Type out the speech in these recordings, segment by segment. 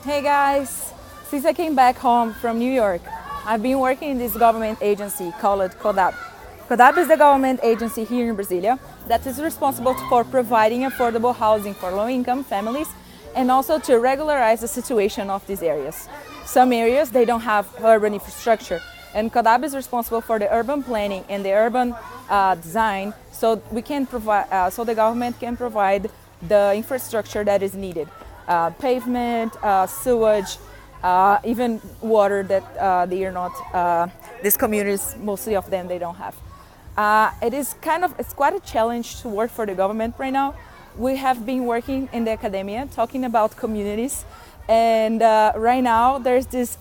Hey guys! Since I came back home from New York, I've been working in this government agency called CODAB. CODAB is the government agency here in Brasilia that is responsible for providing affordable housing for low-income families and also to regularize the situation of these areas. Some areas, they don't have urban infrastructure, and CODAB is responsible for the urban planning and the urban design, so we can provide, so the government can provide the infrastructure that is needed. Pavement, sewage, even water that they are not, these communities, mostly of them, they don't have. It's quite a challenge to work for the government right now. We have been working in the academia talking about communities, and right now there's this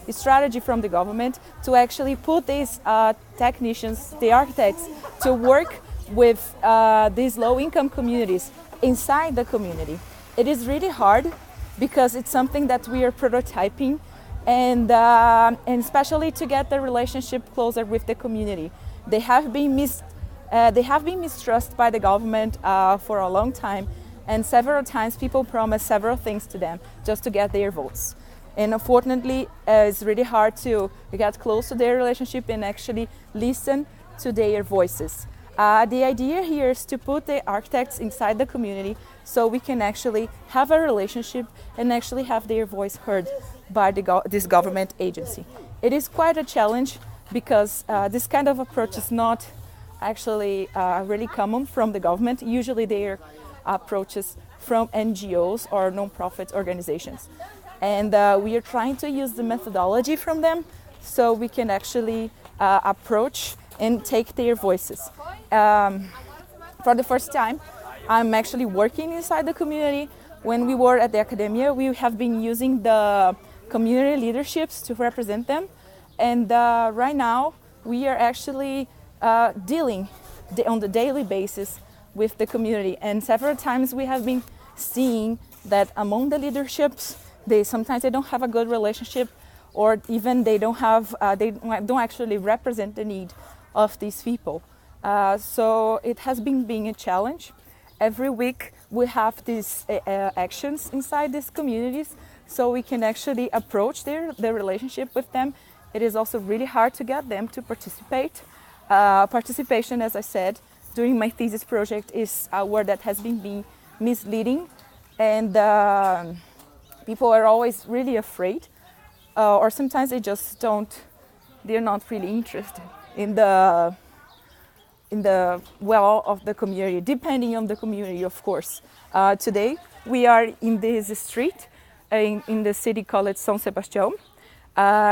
strategy from the government to actually put these technicians, the architects, to work with these low-income communities inside the community. It is really hard because it's something that we are prototyping, and especially to get the relationship closer with the community. They have been mistrusted by the government for a long time, and several times people promise several things to them just to get their votes. And unfortunately, it's really hard to get close to their relationship and actually listen to their voices. The idea here is to put the architects inside the community so we can actually have a relationship and actually have their voice heard by this government agency. It is quite a challenge because this kind of approach is not actually really common from the government. Usually they are approaches from NGOs or non-profit organizations. And we are trying to use the methodology from them so we can actually approach and take their voices. For the first time, I'm actually working inside the community. When we were at the academia, we have been using the community leaderships to represent them. And right now, we are actually dealing on the daily basis with the community. And several times we have been seeing that among the leaderships, sometimes they don't have a good relationship, or even they don't actually represent the need of these people. So it has been being a challenge. Every week we have these actions inside these communities so we can actually approach their relationship with them. It is also really hard to get them to participate. Participation, as I said, during my thesis project is a word that has been being misleading, and people are always really afraid, or sometimes they're not really interested in the well of the community, depending on the community, of course. Today we are in this street in the city called São Sebastião.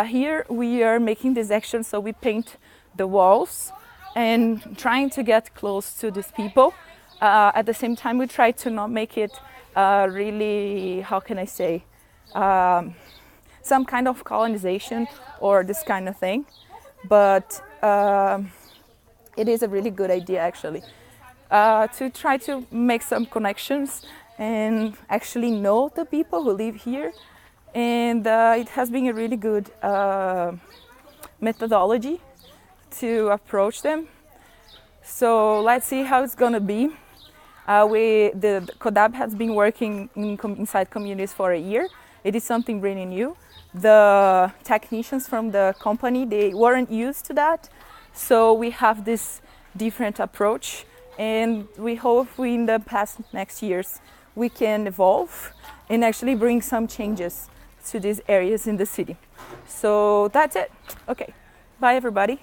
Here we are making this action, so we paint the walls and trying to get close to these people. At the same time, we try to not make it really, how can I say, some kind of colonization or this kind of thing. But it is a really good idea, actually, to try to make some connections and actually know the people who live here. And it has been a really good methodology to approach them. So let's see how it's going to be. The CODAB has been working inside communities for a year. It is something really new. The technicians from the company, they weren't used to that. So we have this different approach, and we hope in the next years we can evolve and actually bring some changes to these areas in the city. So that's it. Okay, bye everybody.